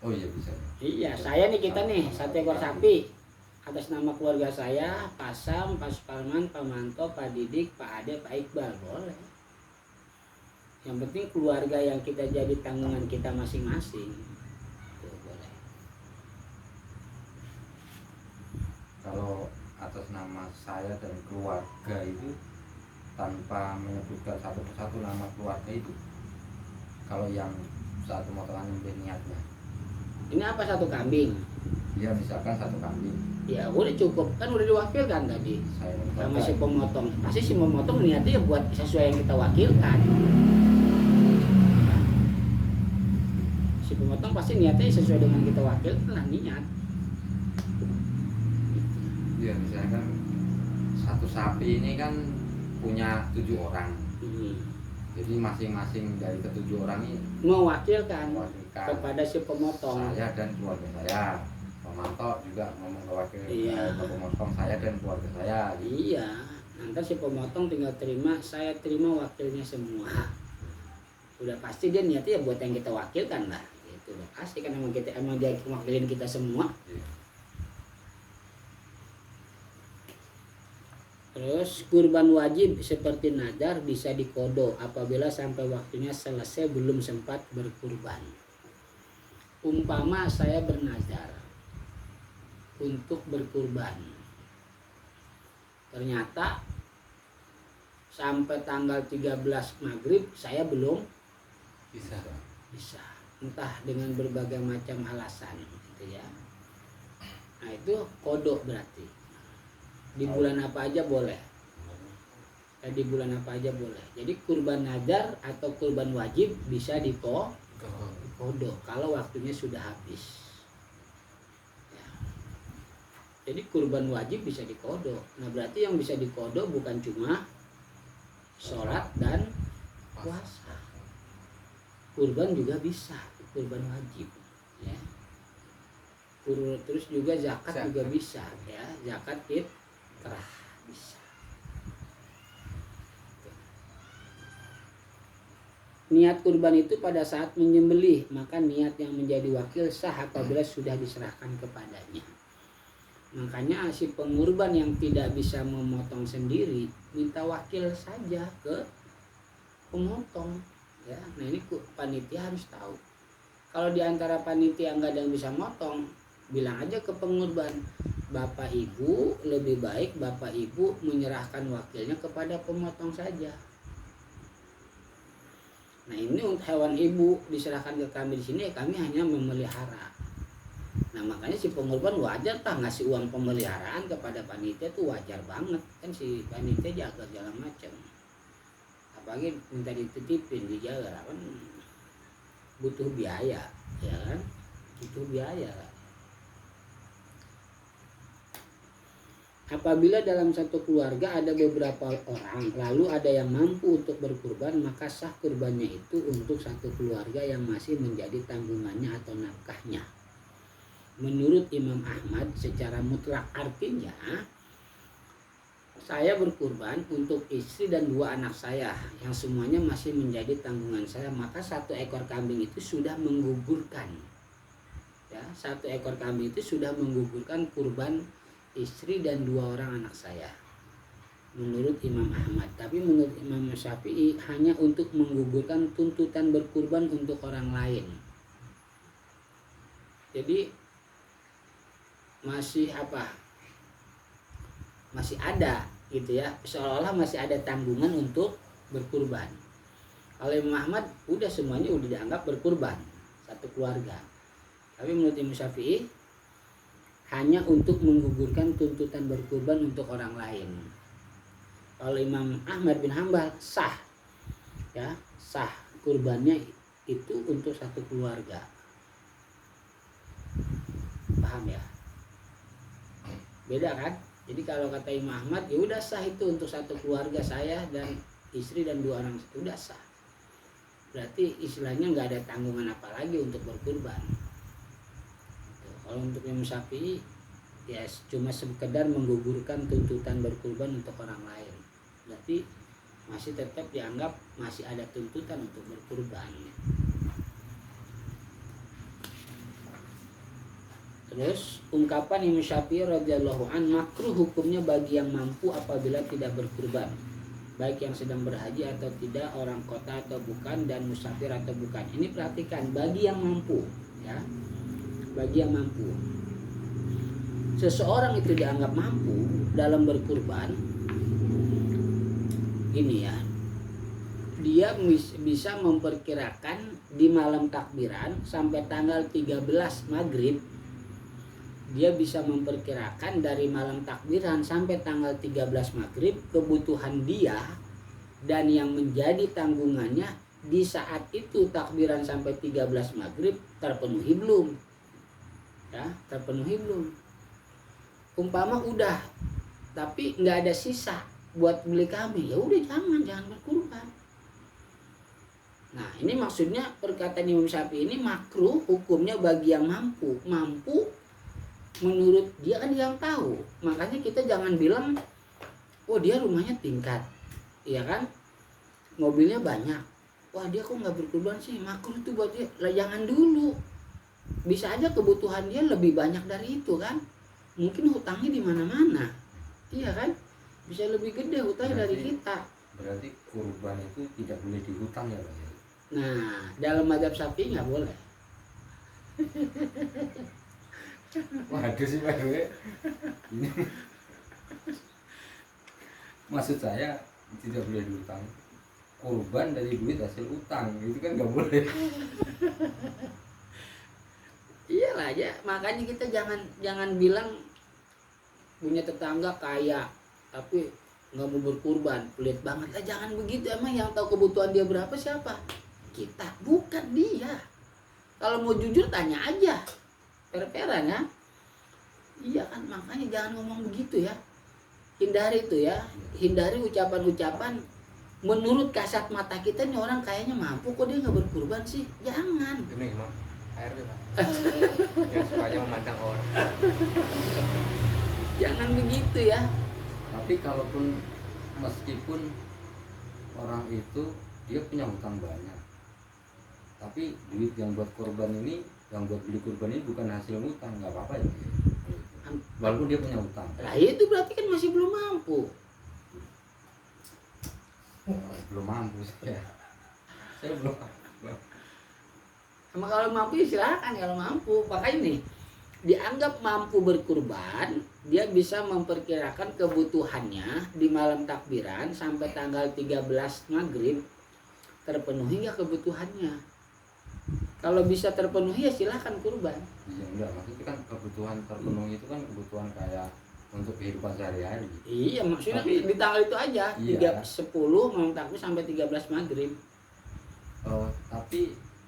Oh iya bisa. Iya, saya nih, kita nih 1 ekor sapi atas nama keluarga saya, Pak Sam, Pak Suparman, Pak Manto, Pak Didik, Pak Ade, Pak Iqbal, boleh. Yang penting keluarga yang kita jadi tanggungan kita masing-masing. Tuh, boleh. Kalau atas nama saya dan keluarga itu tanpa menyebutkan satu persatu nama keluarga itu, kalau yang satu motoran yang niatnya, Ini apa, satu kambing? ya misalkan satu kambing, Ya udah cukup, kan udah diwakilkan tadi saya sama si menetapkan pemotong. Pasti si pemotong niatnya ya buat sesuai yang kita wakilkan. Si pemotong pasti niatnya sesuai dengan kita wakilkan lah, niat. ya misalkan satu sapi ini kan punya 7 orang, jadi masing-masing dari ketujuh orang ini Mewakilkan mewakilkan kepada si pemotong. saya dan keluarga saya. Pemantau juga ngomong ke wakil Iya. ke pemotong saya dan keluarga saya. Iya, nanti si pemotong tinggal terima, saya terima wakilnya semua. Udah pasti dia niatnya ya buat yang kita wakilkan lah. Itu udah pasti kan, emang dia wakilin kita semua. Iya. Terus kurban wajib seperti nadar bisa dikodo apabila sampai waktunya selesai belum sempat berkurban. Umpama saya bernazar untuk berkurban, ternyata sampai tanggal 13 maghrib saya belum Bisa. bisa, entah dengan berbagai macam alasan gitu ya. Nah itu kodok berarti di bulan apa aja boleh. Di bulan apa aja boleh. Jadi kurban nadar atau kurban wajib bisa dikodok kalau waktunya sudah habis. Ya. Jadi kurban wajib bisa dikodok. Nah berarti yang bisa dikodok bukan cuma sholat dan puasa. Kurban juga bisa, kurban wajib. Ya. Terus juga zakat juga bisa, ya, zakat fitrah bisa. Niat kurban itu pada saat menyembelih, maka niat yang menjadi wakil sah apabila sudah diserahkan kepadanya. Makanya si pengurban yang tidak bisa memotong sendiri minta wakil saja ke pemotong. Ya, nah ini panitia harus tahu. Kalau di antara panitia nggak ada yang bisa motong, bilang aja ke pengurban, Bapak Ibu lebih baik Bapak Ibu menyerahkan wakilnya kepada pemotong saja. Nah ini untuk hewan ibu diserahkan ke kami di sini, ya kami hanya memelihara. Nah makanya si pengurban wajar tak ngasih uang pemeliharaan kepada panitia tuh wajar banget kan, si panitia jaga segala macam. Apalagi minta dititipin dijaga kan butuh biaya, ya kan, butuh biaya. Apabila dalam satu keluarga ada beberapa orang, lalu ada yang mampu untuk berkurban, maka sah kurbannya itu untuk satu keluarga yang masih menjadi tanggungannya atau nafkahnya. Menurut Imam Ahmad secara mutlak, artinya saya berkurban untuk istri dan 2 anak saya yang semuanya masih menjadi tanggungan saya, maka 1 ekor kambing itu sudah menggugurkan. Ya, 1 ekor kambing itu sudah menggugurkan kurban istri dan 2 orang anak saya menurut Imam Ahmad. Tapi menurut Imam Syafi'i hanya untuk menggugurkan tuntutan berkurban untuk orang lain. Jadi masih masih ada gitu ya, seolah-olah masih ada tanggungan untuk berkurban. Kalau Imam Ahmad udah semuanya udah dianggap berkurban satu keluarga. Tapi menurut Imam Syafi'i hanya untuk menggugurkan tuntutan berkurban untuk orang lain. Kalau Imam Ahmad bin Hambal sah, ya sah kurbannya itu untuk satu keluarga. Paham ya? Beda kan? Jadi kalau kata Imam Ahmad ya udah sah itu untuk satu keluarga saya dan istri dan 2 orang, udah sah. Berarti istilahnya nggak ada tanggungan apa lagi untuk berkurban. Kalau untuk Imam Syafi'i ya cuma sekedar menggugurkan tuntutan berkurban untuk orang lain. Berarti masih tetap dianggap masih ada tuntutan untuk berkurban. Terus ungkapan Imam Syafi'i radhiyallahu an, makruh hukumnya bagi yang mampu apabila tidak berkurban. baik yang sedang berhaji atau tidak, orang kota atau bukan, dan musafir atau bukan. Ini perhatikan, bagi yang mampu, ya, bagi yang mampu. Seseorang itu dianggap mampu dalam berkurban, gini ya, dia bisa memperkirakan di malam takbiran sampai tanggal 13 maghrib. Dia bisa memperkirakan dari malam takbiran sampai tanggal 13 maghrib kebutuhan dia dan yang menjadi tanggungannya di saat itu takbiran sampai 13 maghrib terpenuhi belum, ya, terpenuhi belum. Umpama udah tapi nggak ada sisa buat beli kambing, ya udah jangan berkurban. Nah, ini maksudnya perkataan Imam Syafi'i ini makruh hukumnya bagi yang mampu. Mampu menurut dia kan yang tahu. Makanya kita jangan bilang, oh dia rumahnya tingkat, iya kan, mobilnya banyak, wah dia kok nggak berkurban sih, makruh itu buat dia. Lah jangan dulu, bisa aja kebutuhan dia lebih banyak dari itu kan, mungkin hutangnya di mana-mana, iya kan, bisa lebih gede hutangnya dari kita. Berarti kurban itu tidak boleh dihutang ya Pak? Nah, dalam mazhab Syafi'i nggak boleh. Waduh sih Pak Dewe. Ini maksud saya tidak boleh diutang. Kurban dari duit hasil utang itu kan nggak boleh. Iyalah ya, makanya kita jangan bilang punya tetangga kaya tapi nggak mau berkurban, pelit banget lah, jangan begitu. Emang yang tahu kebutuhan dia berapa siapa? Kita, bukan dia. Kalau mau jujur tanya aja, per-peran ya. Iya kan, makanya jangan ngomong begitu ya. Hindari itu ya, hindari ucapan-ucapan menurut kasat mata kita nih orang kayaknya mampu kok dia nggak berkurban sih. Jangan. Ini Imam, air Pak. Yang sukanya memandang orang. Jangan begitu ya. Tapi kalaupun meskipun orang itu dia punya hutang banyak, tapi duit yang buat korban ini, yang buat beli kurban ini bukan hasil hutang, nggak apa-apa ya. Walaupun dia punya hutang. Lah itu berarti kan masih belum mampu. Belum mampu saya. Saya belum. Sama kalau mampu ya silakan kalau mampu. Makanya nih dianggap mampu berkurban, dia bisa memperkirakan kebutuhannya di malam takbiran sampai tanggal 13 maghrib terpenuhi nggak kebutuhannya. Kalau bisa terpenuhi ya silahkan kurban. Iya enggak, maksudnya kan kebutuhan terpenuhi itu kan kebutuhan kayak untuk kehidupan sehari-hari. Iya maksudnya Tapi, di tanggal itu aja, iya. 10 malam takbir sampai 13 maghrib. Tapi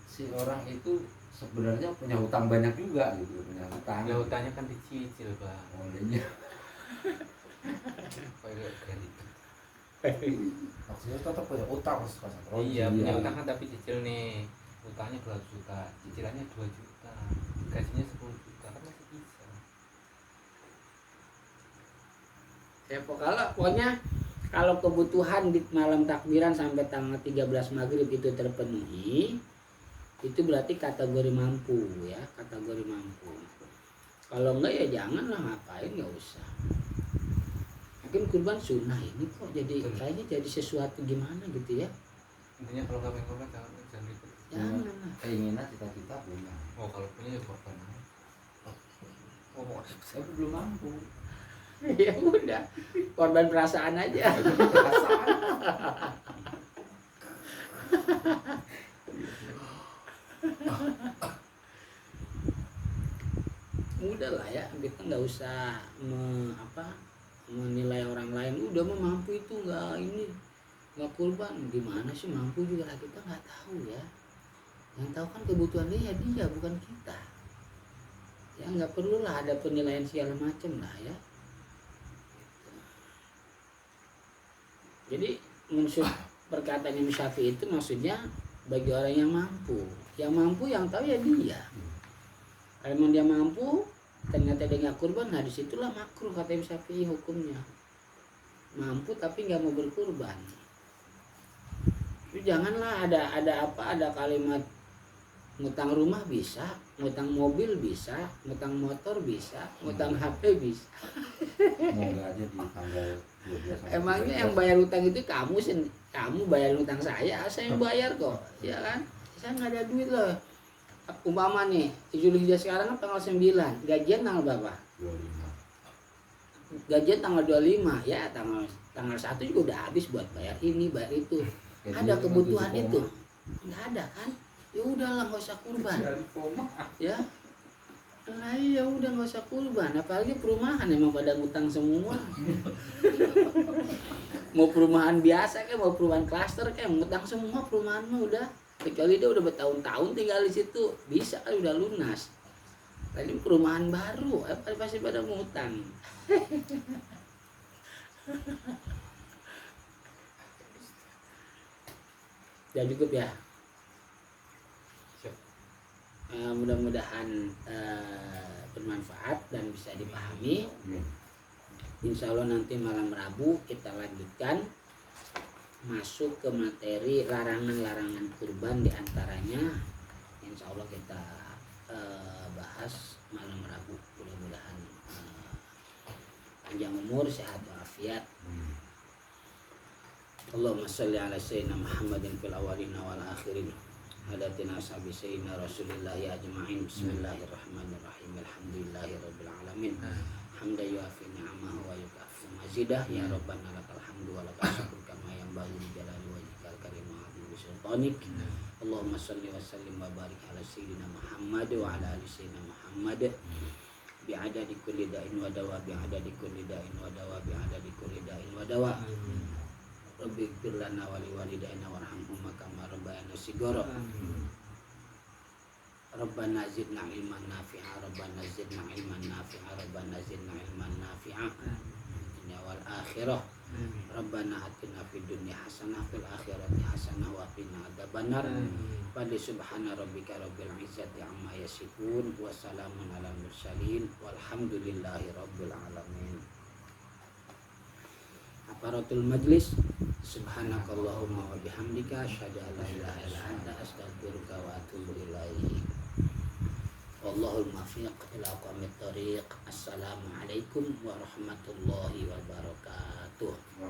si orang itu sebenarnya punya hutang banyak juga gitu, punya hutang. Ya hutangnya kan dicicil Pak. Oh iya. Kayak kredit. Maksudnya tetap punya utang Mas. Iya, punya iya. utang kan tapi cicil nih. Utangnya 2 juta, cicilannya 2 juta, gajinya 10 juta, kan masih bisa. Ya pokoknya kalau kebutuhan di malam takbiran sampai tanggal 13 maghrib itu terpenuhi, itu berarti kategori mampu ya, kategori mampu. Kalau enggak ya janganlah, ngapain, nggak usah. Mungkin kurban sunnah ini kok jadi kayaknya jadi sesuatu gimana gitu ya. Intinya kalau nggak pengen korban jangan ribet. Janganlah. Keinginan cita-cita punya. Oh kalau punya ya korban. Oh, saya belum mampu. Ya udah, korban perasaan aja. Mudah lah ya, kita nggak usah menilai orang lain. Udah mah mampu itu nggak kurban, gimana sih mampu juga lah, kita nggak tahu ya. Yang tahu kan kebutuhan dia ya dia, bukan kita. Ya nggak perlulah ada penilaian segala macam lah ya. Jadi maksud perkataan Imam Syafi'i itu maksudnya bagi orang yang mampu. Yang mampu yang tahu ya dia. Kalau memang dia mampu ternyata dia nggak kurban, nah disitulah makruh kata Imam Syafi'i hukumnya. Mampu tapi nggak mau berkurban. Itu janganlah ada kalimat ngutang rumah bisa, ngutang mobil bisa, ngutang motor bisa, ngutang HP bisa. Semoga aja di tanggal 12 sampai Emangnya 13. yang bayar utang itu kamu bayar utang saya bayar kok, ya kan? Saya nggak ada duit loh. Umpama nih, Zulhijjah sekarang kan tanggal 9, gajian tanggal berapa? 25. Gajian tanggal 25, ya tanggal 1 juga udah habis buat bayar ini, bayar itu. Ada kebutuhan itu? Nggak ada kan? Ya udahlah nggak usah kurban. Ya, nah iya udah nggak usah kurban. Apalagi perumahan emang pada ngutang semua. Mau perumahan biasa kayak mau perumahan klaster kayak ngutang semua perumahan mah udah. Kecuali dia udah bertahun-tahun tinggal di situ, bisa kan udah lunas. Tadi perumahan baru, pasti pada ngutang. Udah cukup ya. Siap. Mudah-mudahan bermanfaat dan bisa dipahami. Insya Allah nanti malam Rabu kita lanjutkan masuk ke materi larangan-larangan kurban, diantaranya Insya Allah kita bahas malam Rabu. Mudah-mudahan panjang umur, sehat walafiat. Allahumma sholli ala sayyidina Muhammadin fil awwalin wal akhirin. Hadatina sabi sayyidina Rasulillah ajma'in. Bismillahirrahmanirrahim. Alhamdulillahirabbil alamin. Hamdan yuafi ni'amahu wa yukafi mazidah. Ya Rabbana lakal hamdu wa lakal syukru kama yanbaghi li jalali wajhikal karim wa 'azimi sultanik. Allahumma sholli wa sallim wa barik ala sayyidina Muhammad wa ala ali sayyidina Muhammad. Bi'adadi kulli da'in wa dawa, bi'adadi kulli da'in wa dawa, bi'adadi kulli da'in wa dawa. Rabbi ighfir lana wa liwalidayna warhamhuma kama rabbayana shighara. Rabbana zidna ilman nafi'a, Rabbana zidna ilman nafi'a, Rabbana zidna ilman nafi'a dunya wal akhirah. Rabbana atina fid dunya hasanah fil akhirati hasanah wa qina adzabannar. Pada subhana rabbika rabbil izzati amma yasifun wa salamun alal mursalin walhamdulillahi rabbil alamin. Aparatul majlis, subhanakallahumma wa bihamdika asyhadu an la ilaha illa anta astaghfiruka wa atubu ilaik. Wallahul muwaffiq ila aqwamit thoriq. Assalamualaikum warahmatullahi wabarakatuh.